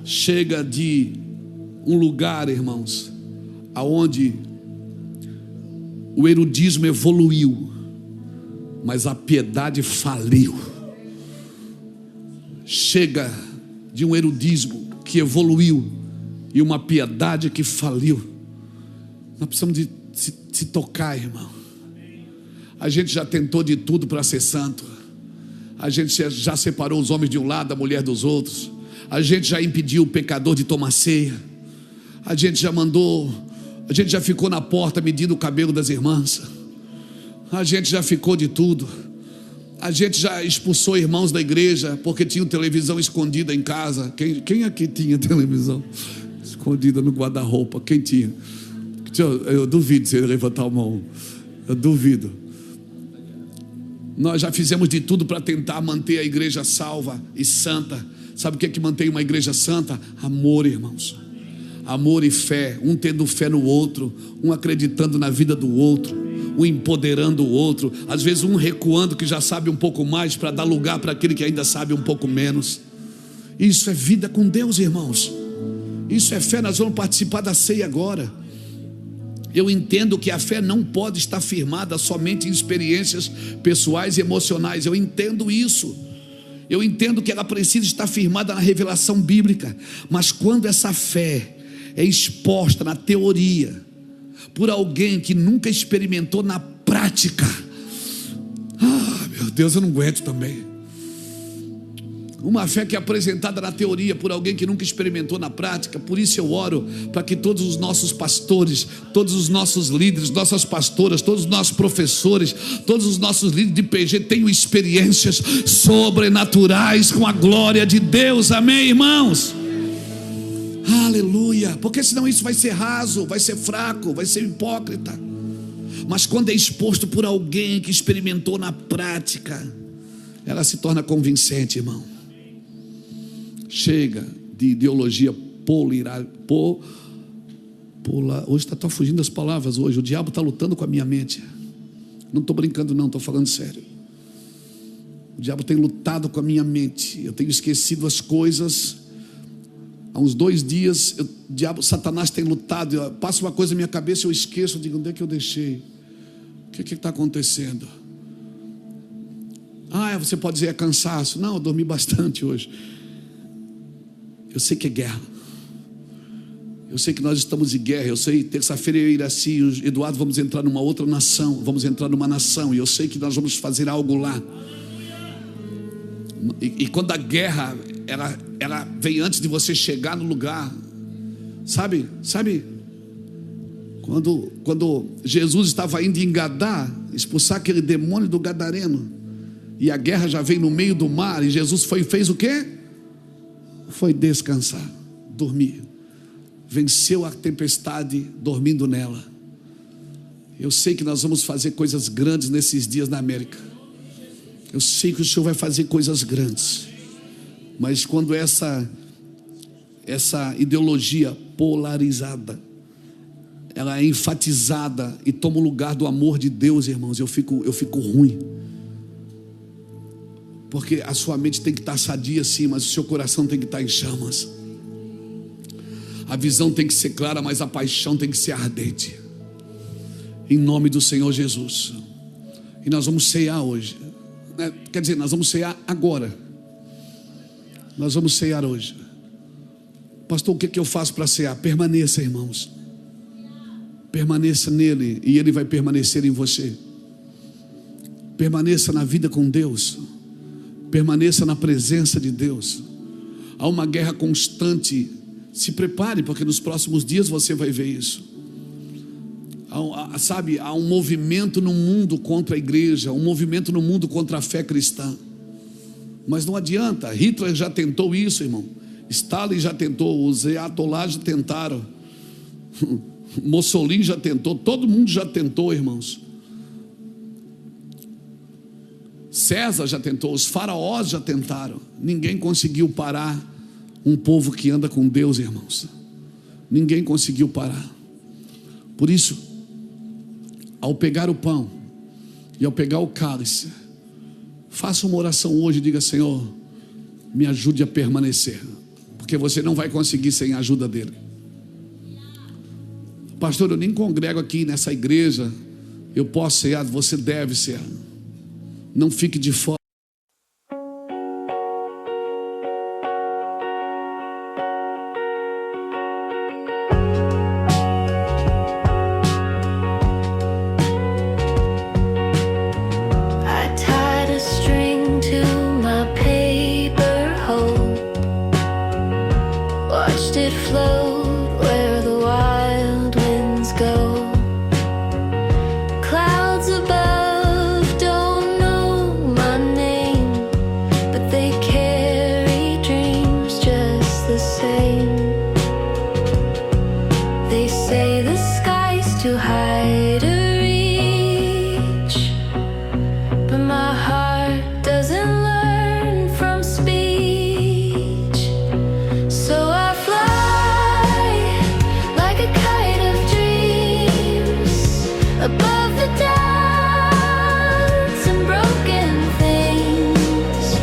Chega de um lugar, irmãos, aonde o erudismo evoluiu, mas a piedade faliu. Chega de um erudismo que evoluiu e uma piedade que faliu. Nós precisamos de se tocar, irmão. A gente já tentou de tudo para ser santo. A gente já separou os homens de um lado, a mulher dos outros. A gente já impediu o pecador de tomar ceia. A gente já ficou na porta medindo o cabelo das irmãs. A gente já ficou de tudo. A gente já expulsou irmãos da igreja porque tinham televisão escondida em casa. Quem aqui tinha televisão escondida no guarda-roupa? Quem tinha? Eu duvido se ele levantar a mão. Eu duvido. Nós já fizemos de tudo para tentar manter a igreja salva e santa. Sabe o que é que mantém uma igreja santa? Amor, irmãos. Amor e fé. Um tendo fé no outro, um acreditando na vida do outro, um empoderando o outro. Às vezes um recuando que já sabe um pouco mais para dar lugar para aquele que ainda sabe um pouco menos. Isso é vida com Deus, irmãos. Isso é fé. Nós vamos participar da ceia agora. Eu entendo que a fé não pode estar firmada somente em experiências pessoais e emocionais. Eu entendo isso. Eu entendo que ela precisa estar firmada na revelação bíblica. Mas quando essa fé é exposta na teoria por alguém que nunca experimentou na prática, meu Deus, eu não aguento também. Uma fé que é apresentada na teoria por alguém que nunca experimentou na prática. Por isso eu oro para que todos os nossos pastores, todos os nossos líderes, nossas pastoras, todos os nossos professores, todos os nossos líderes de PG tenham experiências sobrenaturais com a glória de Deus. Amém, irmãos? Aleluia. Porque senão isso vai ser raso, vai ser fraco, vai ser hipócrita. Mas quando é exposto por alguém que experimentou na prática, ela se torna convincente, irmão. Chega de ideologia hoje está fugindo as palavras hoje. O diabo está lutando com a minha mente. Não estou brincando não, estou falando sério. O diabo tem lutado com a minha mente. Eu tenho esquecido as coisas. Há uns 2 dias Satanás tem lutado. Passa uma coisa na minha cabeça, eu esqueço. Eu digo, onde é que eu deixei? O que está acontecendo? Você pode dizer é cansaço. Não, eu dormi bastante hoje. Eu sei que é guerra. Eu sei que nós estamos em guerra. Eu sei, terça-feira eu e Iraci e o Eduardo vamos entrar numa outra nação. Vamos entrar numa nação. E eu sei que nós vamos fazer algo lá. E quando a guerra ela vem antes de você chegar no lugar. Sabe? Quando Jesus estava indo em Gadá, expulsar aquele demônio do gadareno, e a guerra já veio no meio do mar, e Jesus fez o quê? Foi descansar, dormir. Venceu a tempestade dormindo nela. Eu sei que nós vamos fazer coisas grandes nesses dias na América. Eu sei que o Senhor vai fazer coisas grandes. Mas quando essa ideologia polarizada, ela é enfatizada e toma o lugar do amor de Deus, irmãos, eu fico ruim. Porque a sua mente tem que estar sadia sim, mas o seu coração tem que estar em chamas. A visão tem que ser clara, mas a paixão tem que ser ardente. Em nome do Senhor Jesus. E nós vamos cear hoje. Quer dizer, nós vamos cear agora. Nós vamos cear hoje. Pastor, o que eu faço para cear? Permaneça, irmãos. Permaneça nele e ele vai permanecer em você. Permaneça na vida com Deus. Permaneça na presença de Deus. Há uma guerra constante. Se prepare, porque nos próximos dias você vai ver isso. Há um movimento no mundo contra a igreja, um movimento no mundo contra a fé cristã. Mas não adianta. Hitler já tentou isso, irmão. Stalin já tentou, os ayatollahs já tentaram, Mussolini já tentou, todo mundo já tentou, irmãos. César já tentou, os faraós já tentaram. Ninguém conseguiu parar um povo que anda com Deus, irmãos. Ninguém conseguiu parar. Por isso, ao pegar o pão e ao pegar o cálice, faça uma oração hoje e diga: Senhor, me ajude a permanecer, porque você não vai conseguir sem a ajuda dele. Pastor, eu nem congrego aqui nessa igreja, eu posso cear? Você deve cear. Não fique de fora. watched it float where the wild winds go. Clouds above don't know my name, but they carry dreams just the same. They say the sky's too high to reach, but my heart doesn't learn from speech. So I fly like a kite of dreams above the doubts and broken things.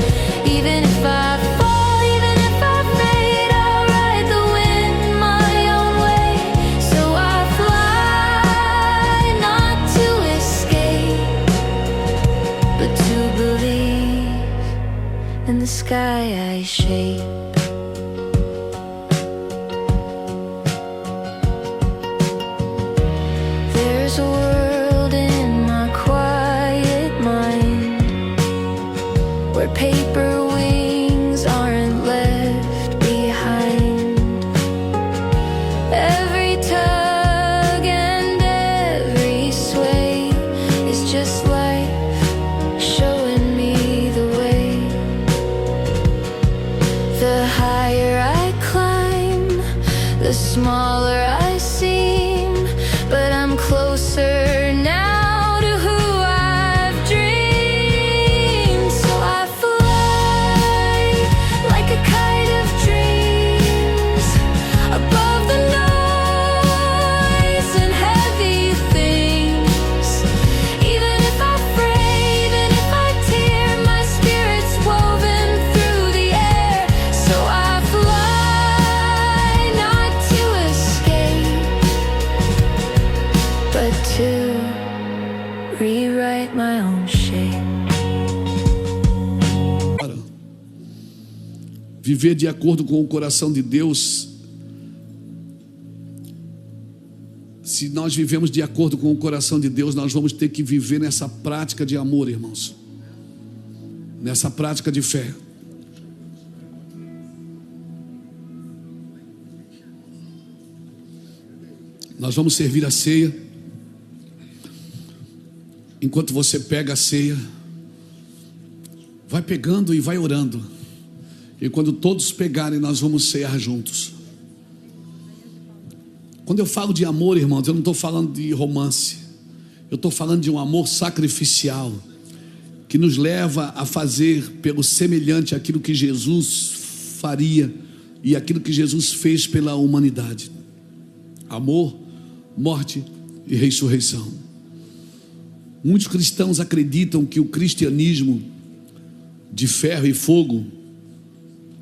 Even if I fall, even if I fade, I'll ride the wind my own way. So I fly not to escape, but to believe in the sky I shape. There's a world in my quiet mind where paper wings aren't left behind. Every tug and every sway is just life showing me the way. The higher I climb, the smaller I seem, but I'm closer now to who I've dreamed. So I fly like a kite of dreams above the noise and heavy things. Even if I fray, even if I tear, my spirit's woven through the air. So I fly not to escape, but to rewrite my own shape. Agora, viver de acordo com o coração de Deus. Se nós vivemos de acordo com o coração de Deus, nós vamos ter que viver nessa prática de amor, irmãos, nessa prática de fé. Nós vamos servir a ceia. Enquanto você pega a ceia, vai pegando e vai orando. E quando todos pegarem, nós vamos cear juntos. Quando eu falo de amor, irmãos, eu não estou falando de romance. Eu estou falando de um amor sacrificial, que nos leva a fazer pelo semelhante aquilo que Jesus faria e aquilo que Jesus fez pela humanidade. Amor, morte e ressurreição. Muitos cristãos acreditam que o cristianismo de ferro e fogo,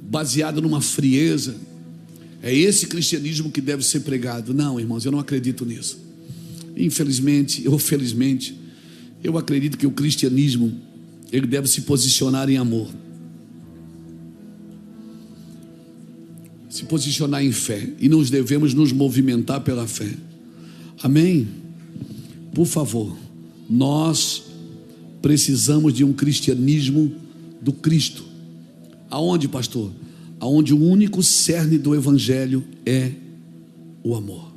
baseado numa frieza, é esse cristianismo que deve ser pregado. Não, irmãos, eu não acredito nisso. Infelizmente ou felizmente, eu acredito que o cristianismo, ele deve se posicionar em amor, se posicionar em fé, e nós devemos nos movimentar pela fé. Amém? Por favor, nós precisamos de um cristianismo do Cristo. Aonde, pastor? Aonde o único cerne do evangelho é o amor.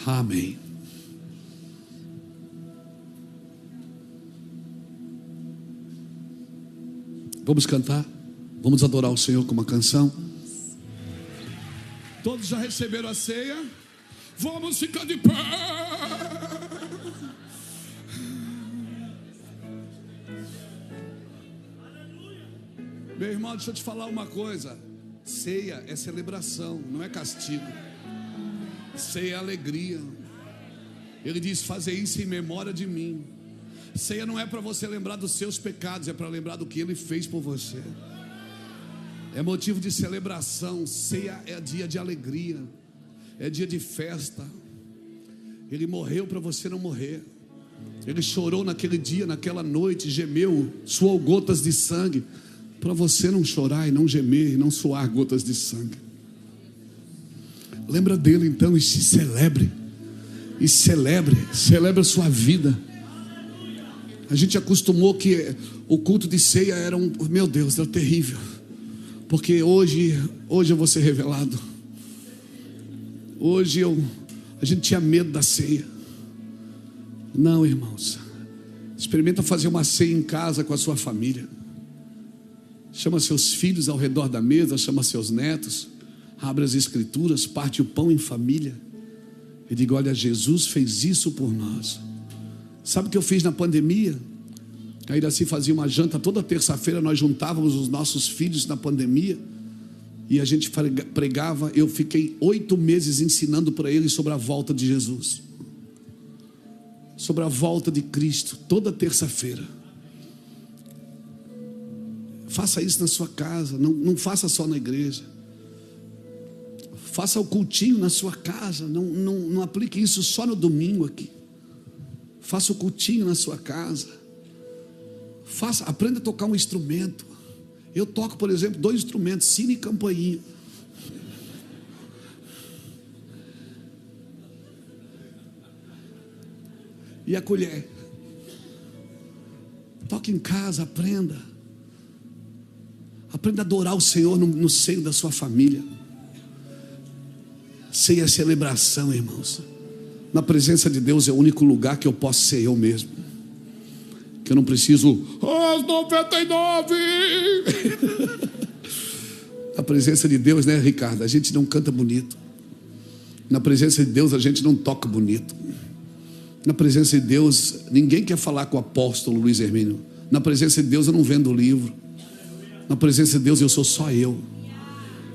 Amém. Vamos cantar? Vamos adorar o Senhor com uma canção? Todos já receberam a ceia? Vamos ficar de pé. Meu irmão, deixa eu te falar uma coisa. Ceia é celebração, não é castigo. Ceia é alegria. Ele diz: fazer isso em memória de mim. Ceia não é para você lembrar dos seus pecados, é para lembrar do que Ele fez por você. É motivo de celebração. Ceia é dia de alegria, é dia de festa. Ele morreu para você não morrer. Ele chorou naquele dia, naquela noite, gemeu, suou gotas de sangue, para você não chorar e não gemer e não suar gotas de sangue. Lembra dele então e se celebre. E celebre a sua vida. A gente acostumou que o culto de ceia era meu Deus, era terrível. Porque hoje eu vou ser revelado. Hoje a gente tinha medo da ceia. Não, irmãos. Experimenta fazer uma ceia em casa com a sua família. Chama seus filhos ao redor da mesa, chama seus netos, abre as escrituras, parte o pão em família e diga: olha, Jesus fez isso por nós. Sabe o que eu fiz na pandemia? A Iraci fazia uma janta toda terça-feira, nós juntávamos os nossos filhos na pandemia e a gente pregava. Eu fiquei 8 meses ensinando para eles sobre a volta de Jesus, sobre a volta de Cristo, toda terça-feira. Faça isso na sua casa, não faça só na igreja. Faça o cultinho na sua casa, não aplique isso só no domingo aqui. Faça o cultinho na sua casa. Aprenda a tocar um instrumento. Eu toco, por exemplo, 2 instrumentos, sino e campainha. E a colher. Toque em casa, aprenda. Aprenda a adorar o Senhor no seio da sua família. Ceia é celebração, irmãos. Na presença de Deus é o único lugar que eu posso ser eu mesmo. Que eu não preciso aos 99. Na presença de Deus, né, Ricardo? A gente não canta bonito. Na presença de Deus a gente não toca bonito. Na presença de Deus ninguém quer falar com o apóstolo Luiz Hermínio. Na presença de Deus eu não vendo livro. Na presença de Deus eu sou só eu,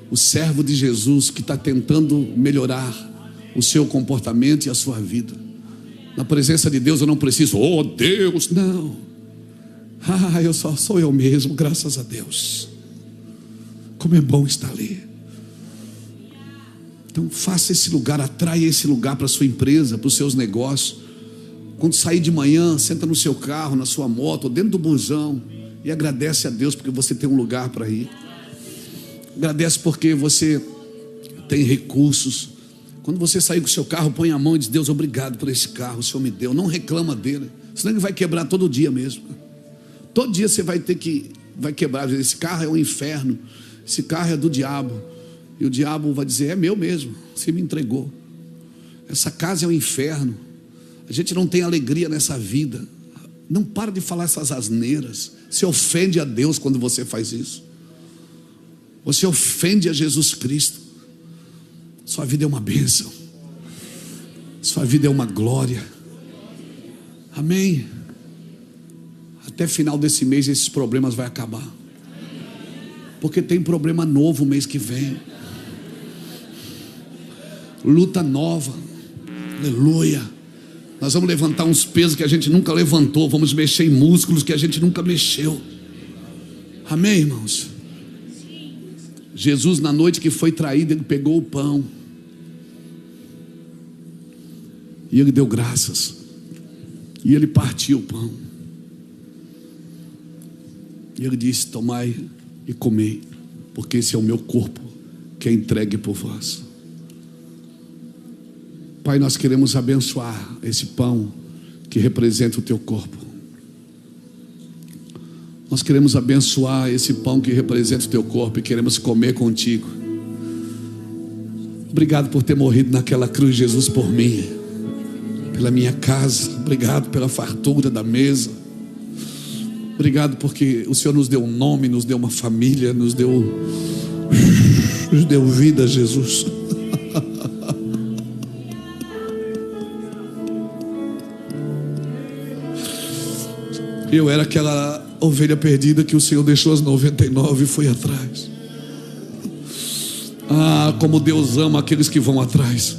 o servo de Jesus que está tentando melhorar o seu comportamento e a sua vida. Na presença de Deus eu não preciso, oh Deus, não. Eu só sou eu mesmo, graças a Deus. Como é bom estar ali. Então faça esse lugar, atraia esse lugar para a sua empresa, para os seus negócios. Quando sair de manhã, senta no seu carro, na sua moto, ou dentro do busão, e agradece a Deus porque você tem um lugar para ir. Agradece porque você tem recursos. Quando você sair com o seu carro, põe a mão e diz: Deus, obrigado por esse carro, o Senhor me deu. Não reclama dele, senão ele vai quebrar todo dia mesmo. Todo dia você vai quebrar. Esse carro é um inferno, esse carro é do diabo. E o diabo vai dizer: é meu mesmo, você me entregou. Essa casa é um inferno. A gente não tem alegria nessa vida. Não para de falar essas asneiras. Você ofende a Deus quando você faz isso. Você ofende a Jesus Cristo. Sua vida é uma bênção. Sua vida é uma glória. Amém. Até final desse mês esses problemas vão acabar. Porque tem problema novo mês que vem. Luta nova. Aleluia. Nós vamos levantar uns pesos que a gente nunca levantou. Vamos mexer em músculos que a gente nunca mexeu. Amém, irmãos? Jesus, na noite que foi traído, ele pegou o pão e ele deu graças. E ele partiu o pão. E ele disse: tomai e comei, porque esse é o meu corpo que é entregue por vós. Pai, nós queremos abençoar esse pão que representa o teu corpo. Nós queremos abençoar esse pão que representa o teu corpo e queremos comer contigo. Obrigado por ter morrido naquela cruz, Jesus, por mim, pela minha casa. Obrigado pela fartura da mesa. Obrigado porque o Senhor nos deu um nome, nos deu uma família, nos deu vida, Jesus. Eu era aquela ovelha perdida que o Senhor deixou as 99 e foi atrás. Como Deus ama aqueles que vão atrás.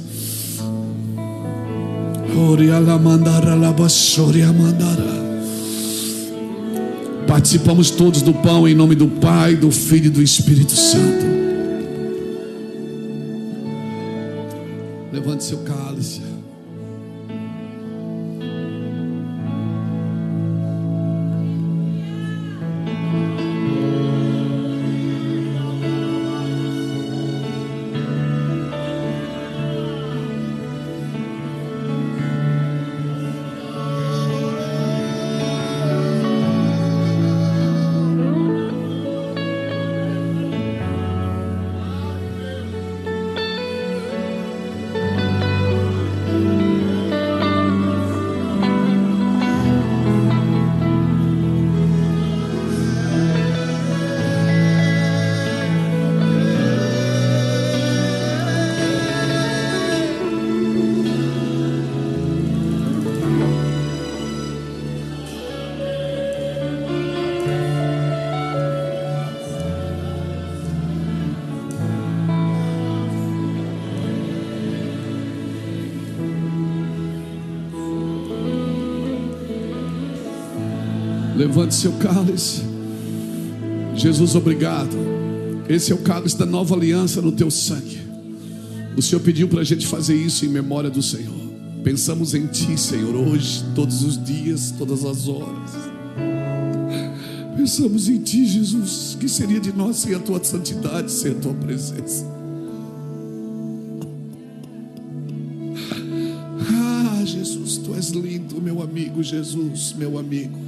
Participamos todos do pão em nome do Pai, do Filho e do Espírito Santo. Levante seu cálice. Levante seu cálice. Jesus, obrigado. Esse é o cálice da nova aliança no teu sangue. O Senhor pediu para a gente fazer isso em memória do Senhor. Pensamos em Ti, Senhor, hoje, todos os dias, todas as horas. Pensamos em Ti, Jesus. O que seria de nós sem a Tua santidade, sem a Tua presença? Ah, Jesus, Tu és lindo, meu amigo, Jesus, meu amigo.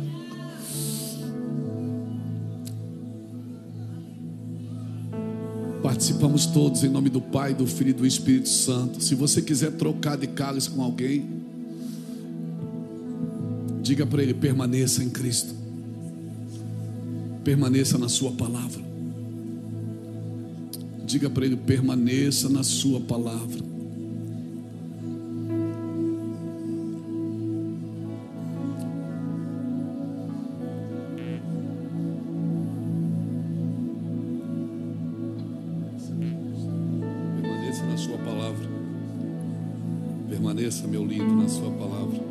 Participamos todos em nome do Pai, do Filho e do Espírito Santo. Se você quiser trocar de cálice com alguém, diga para ele: permaneça em Cristo, permaneça na sua palavra. Diga para ele: permaneça na sua palavra. Permaneça, meu lindo, na sua palavra.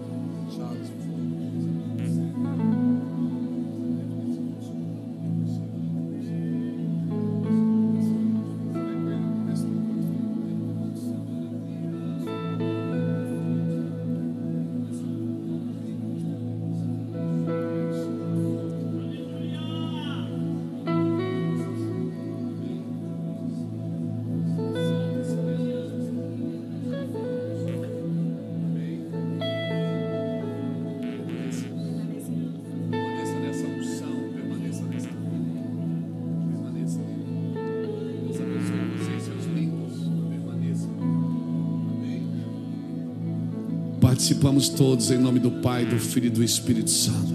Participamos todos em nome do Pai, do Filho e do Espírito Santo.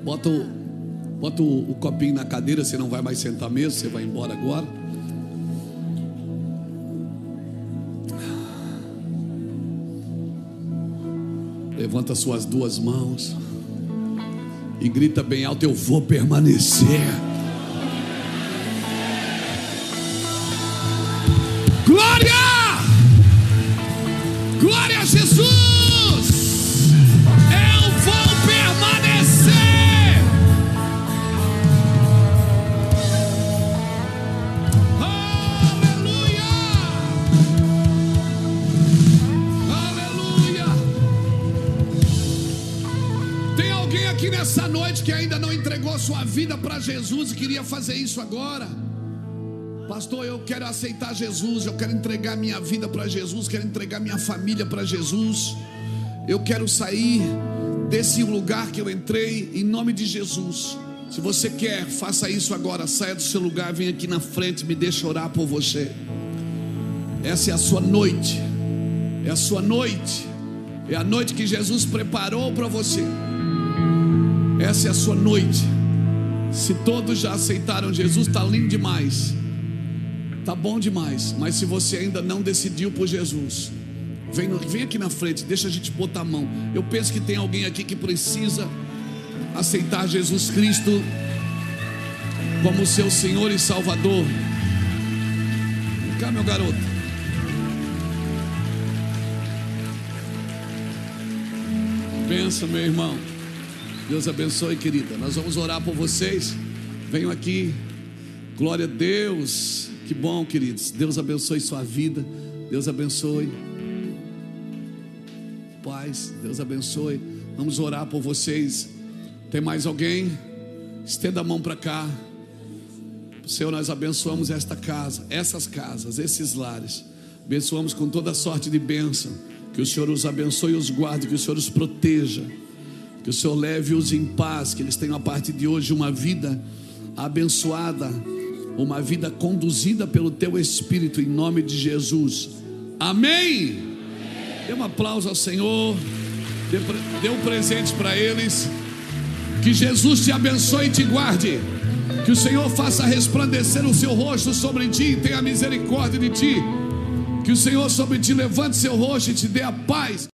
Bota o copinho na cadeira. Você não vai mais sentar mesmo, você vai embora agora. Levanta suas duas mãos e grita bem alto: eu vou permanecer. Glória! Glória a Jesus! Eu vou permanecer! Aleluia! Aleluia! Tem alguém aqui nessa noite que ainda não entregou sua vida para Jesus e queria fazer isso agora? Pastor, eu quero aceitar Jesus, eu quero entregar minha vida para Jesus, quero entregar minha família para Jesus. Eu quero sair desse lugar que eu entrei em nome de Jesus. Se você quer, faça isso agora. Saia do seu lugar, venha aqui na frente, me deixa orar por você. Essa é a sua noite. É a sua noite. É a noite que Jesus preparou para você. Essa é a sua noite. Se todos já aceitaram Jesus, está lindo demais. Tá bom demais, mas se você ainda não decidiu por Jesus, vem aqui na frente, deixa a gente botar a mão. Eu penso que tem alguém aqui que precisa aceitar Jesus Cristo como seu Senhor e Salvador. Vem cá, meu garoto. Benção, meu irmão. Deus abençoe, querida. Nós vamos orar por vocês. Venham aqui. Glória a Deus. Que bom, queridos. Deus abençoe sua vida. Deus abençoe. Paz. Deus abençoe. Vamos orar por vocês. Tem mais alguém? Estenda a mão para cá. Senhor, nós abençoamos esta casa, essas casas, esses lares. Abençoamos com toda sorte de bênção. Que o Senhor os abençoe e os guarde. Que o Senhor os proteja. Que o Senhor leve-os em paz. Que eles tenham a partir de hoje uma vida abençoada, uma vida conduzida pelo Teu Espírito, em nome de Jesus. Amém. Dê um aplauso ao Senhor. Dê um presente para eles. Que Jesus te abençoe e te guarde. Que o Senhor faça resplandecer o seu rosto sobre ti e tenha misericórdia de ti. Que o Senhor sobre ti levante seu rosto e te dê a paz.